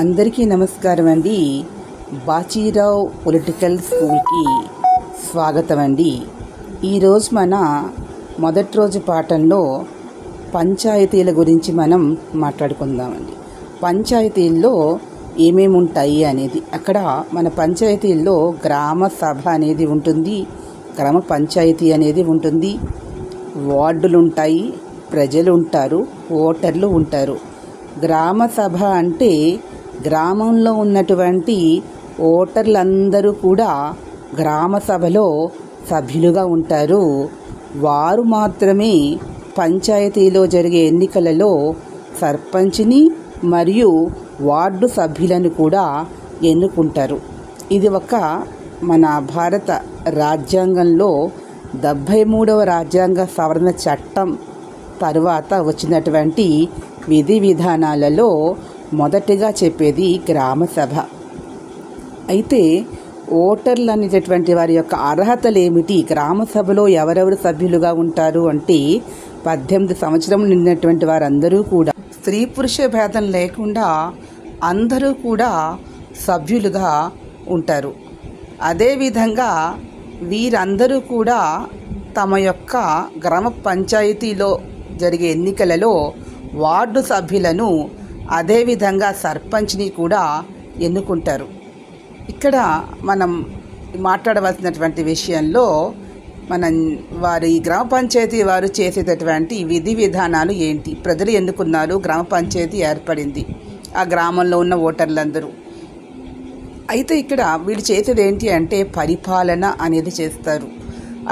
అందరికీ నమస్కారం అండి. బాచీరావు పొలిటికల్ స్కూల్కి స్వాగతం అండి. ఈరోజు మన మొదటి రోజు పాఠంలో పంచాయతీల గురించి మనం మాట్లాడుకుందామండి. పంచాయతీల్లో ఏమేమి ఉంటాయి అనేది, అక్కడ మన పంచాయతీల్లో గ్రామ సభ అనేది ఉంటుంది, గ్రామ పంచాయతీ అనేది ఉంటుంది, వార్డులు ఉంటాయి, ప్రజలు ఉంటారు, ఓటర్లు ఉంటారు. గ్రామ సభ అంటే గ్రామంలో ఉన్నటువంటి ఓటర్లందరూ కూడా గ్రామ సభలో సభ్యులుగా ఉంటారు. వారు మాత్రమే పంచాయతీలో జరిగే ఎన్నికలలో సర్పంచ్ని మరియు వార్డు సభ్యులను కూడా ఎన్నుకుంటారు. ఇది ఒక మన భారత రాజ్యాంగంలో 73వ రాజ్యాంగ సవరణ చట్టం తరువాత వచ్చినటువంటి విధి విధానాలలో మొదటిగా చెప్పేది గ్రామ సభ. అయితే ఓటర్లు అనేటటువంటి వారి యొక్క అర్హతలు ఏమిటి, గ్రామ సభలో ఎవరెవరు సభ్యులుగా ఉంటారు అంటే 18 సంవత్సరం నిండినటువంటి వారందరూ కూడా, స్త్రీ పురుష భేదం లేకుండా అందరూ కూడా సభ్యులుగా ఉంటారు. అదేవిధంగా వీరందరూ కూడా తమ యొక్క గ్రామ పంచాయతీలో జరిగే ఎన్నికలలో వార్డు సభ్యులను, అదేవిధంగా సర్పంచ్ని కూడా ఎన్నుకుంటారు. ఇక్కడ మనం మాట్లాడవలసినటువంటి విషయంలో వారి గ్రామ పంచాయతీ వారు చేసేటటువంటి విధి విధానాలు ఏంటి, ప్రజలు ఎన్నుకున్నారు, గ్రామ పంచాయతీ ఏర్పడింది, ఆ గ్రామంలో ఉన్న ఓటర్లందరూ. అయితే ఇక్కడ వీళ్ళు చేసేది ఏంటి అంటే పరిపాలన అనేది చేస్తారు.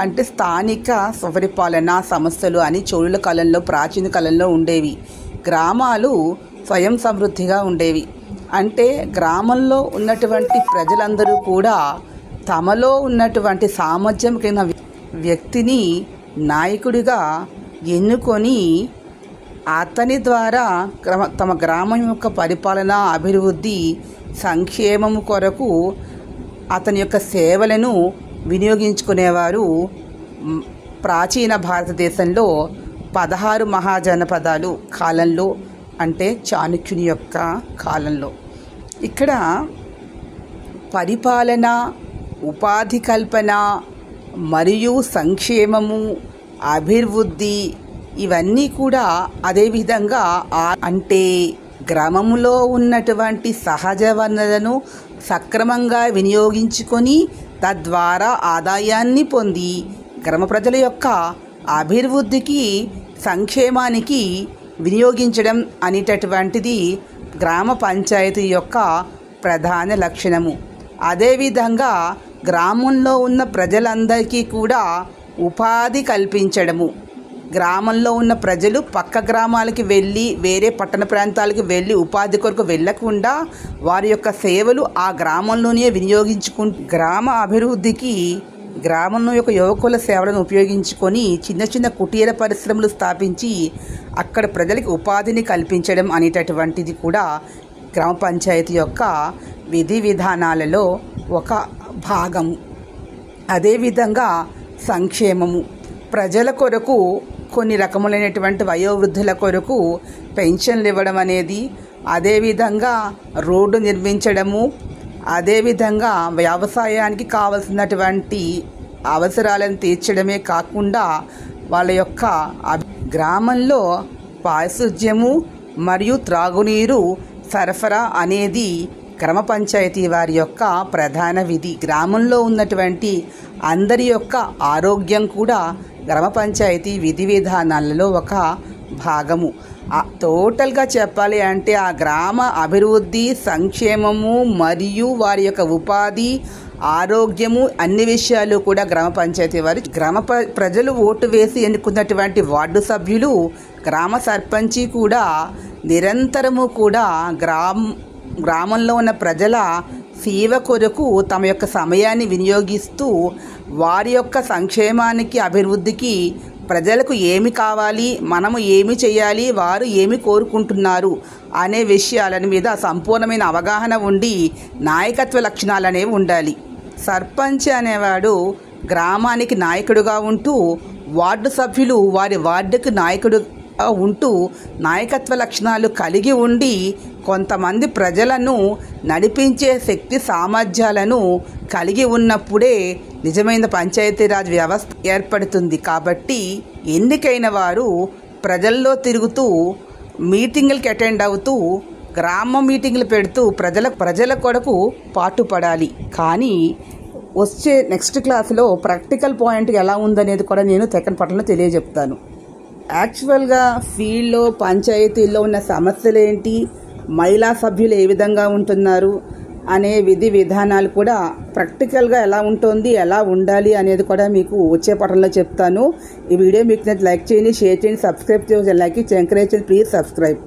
అంటే స్థానిక స్వపరిపాలన సంస్థలు అని చోళుల కాలంలో, ప్రాచీన కాలంలో ఉండేవి. గ్రామాలు స్వయం సమృద్ధిగా ఉండేవి. అంటే గ్రామంలో ఉన్నటువంటి ప్రజలందరూ కూడా తమలో ఉన్నటువంటి సామర్థ్యం కలిగిన వ్యక్తిని నాయకుడిగా ఎన్నుకొని అతని ద్వారా తమ గ్రామం యొక్క పరిపాలన, అభివృద్ధి, సంక్షేమం కొరకు అతని యొక్క సేవలను వినియోగించుకునేవారు. ప్రాచీన భారతదేశంలో 16 మహాజనపదాలు కాలంలో, అంటే చాణక్యుని యొక్క కాలంలో. ఇక్కడ పరిపాలన, ఉపాధి కల్పన మరియు సంక్షేమము, అభివృద్ధి ఇవన్నీ కూడా అదేవిధంగా అంటే గ్రామంలో ఉన్నటువంటి సహజ వనరులను సక్రమంగా వినియోగించుకొని తద్వారా ఆదాయాన్ని పొంది గ్రామ ప్రజల యొక్క అభివృద్ధికి, సంక్షేమానికి వినియోగించడం అనేటటువంటిది గ్రామ పంచాయతీ యొక్క ప్రధాన లక్షణము. అదేవిధంగా గ్రామంలో ఉన్న ప్రజలందరికీ కూడా ఉపాధి కల్పించడము. గ్రామంలో ఉన్న ప్రజలు పక్క గ్రామాలకి వెళ్ళి, వేరే పట్టణ ప్రాంతాలకు వెళ్ళి ఉపాధి కొరకు వెళ్ళకుండా వారి యొక్క సేవలు ఆ గ్రామంలోనే వినియోగించుకుంటూ గ్రామ అభివృద్ధికి గ్రామంలో యొక్క యువకుల సేవలను ఉపయోగించుకొని చిన్న చిన్న కుటీర పరిశ్రమలు స్థాపించి అక్కడ ప్రజలకు ఉపాధిని కల్పించడం అనేటటువంటిది కూడా గ్రామ పంచాయతీ యొక్క విధి విధానాలలో ఒక భాగము. అదేవిధంగా సంక్షేమము, ప్రజల కొరకు కొన్ని రకములైనటువంటి వయోవృద్ధుల కొరకు పెన్షన్లు ఇవ్వడం అనేది, అదేవిధంగా రోడ్డు నిర్మించడము, అదేవిధంగా వ్యవసాయానికి కావలసినటువంటి అవసరాలను తీర్చడమే కాకుండా వాళ్ళ యొక్క గ్రామంలో పారిశుధ్యము మరియు త్రాగునీరు సరఫరా అనేది గ్రామ పంచాయతీ వారి యొక్క ప్రధాన విధి. గ్రామంలో ఉన్నటువంటి అందరి యొక్క ఆరోగ్యం కూడా గ్రామ పంచాయతీ విధి విధానాలలో ఒక భాగము. టోటల్గా చెప్పాలి అంటే ఆ గ్రామ అభివృద్ధి, సంక్షేమము మరియు వారి యొక్క ఉపాధి, ఆరోగ్యము అన్ని విషయాలు కూడా గ్రామ పంచాయతీ వారి ప్రజలు ఓటు వేసి ఎన్నుకున్నటువంటి వార్డు సభ్యులు, గ్రామ సర్పంచి కూడా నిరంతరము కూడా గ్రామంలో ఉన్న ప్రజల సేవ కొరకు తమ యొక్క సమయాన్ని వినియోగిస్తూ వారి యొక్క సంక్షేమానికి, అభివృద్ధికి, ప్రజలకు ఏమి కావాలి, మనము ఏమి చేయాలి, వారు ఏమి కోరుకుంటున్నారు అనే విషయాల మీద సంపూర్ణమైన అవగాహన ఉండి నాయకత్వ లక్షణాలు అనేవి ఉండాలి. సర్పంచ్ అనేవాడు గ్రామానికి నాయకుడుగా ఉంటూ వార్డు సభ్యులు వారి వార్డుకు ఉంటూ నాయకత్వ లక్షణాలు కలిగి ఉండి కొంతమంది ప్రజలను నడిపించే శక్తి సామర్థ్యాలను కలిగి ఉన్నప్పుడే నిజమైన పంచాయతీరాజ్ వ్యవస్థ ఏర్పడుతుంది. కాబట్టి ఎన్నికైన వారు ప్రజల్లో తిరుగుతూ మీటింగులకి అటెండ్ అవుతూ గ్రామ మీటింగులు పెడుతూ ప్రజల కొరకు పాటుపడాలి. కానీ వచ్చే నెక్స్ట్ క్లాసులో ప్రాక్టికల్ పాయింట్ ఎలా ఉందనేది కూడా నేను సెకండ్ పార్ట్లో తెలియజెప్తాను. యాక్చువల్గా ఫీల్డ్లో పంచాయతీల్లో ఉన్న సమస్యలు ఏంటి, మహిళా సభ్యులు ఏ విధంగా ఉంటున్నారు అనే విధి విధానాలు కూడా ప్రాక్టికల్గా ఎలా ఉంటుంది, ఎలా ఉండాలి అనేది కూడా మీకు వచ్చే పాఠంలో చెప్తాను. ఈ వీడియో మీకు లైక్ చేయండి, షేర్ చేయండి, సబ్స్క్రైబ్ చేయండి, లైక్ చేయండి, ఎంకరేజ్ చేయండి. Please subscribe.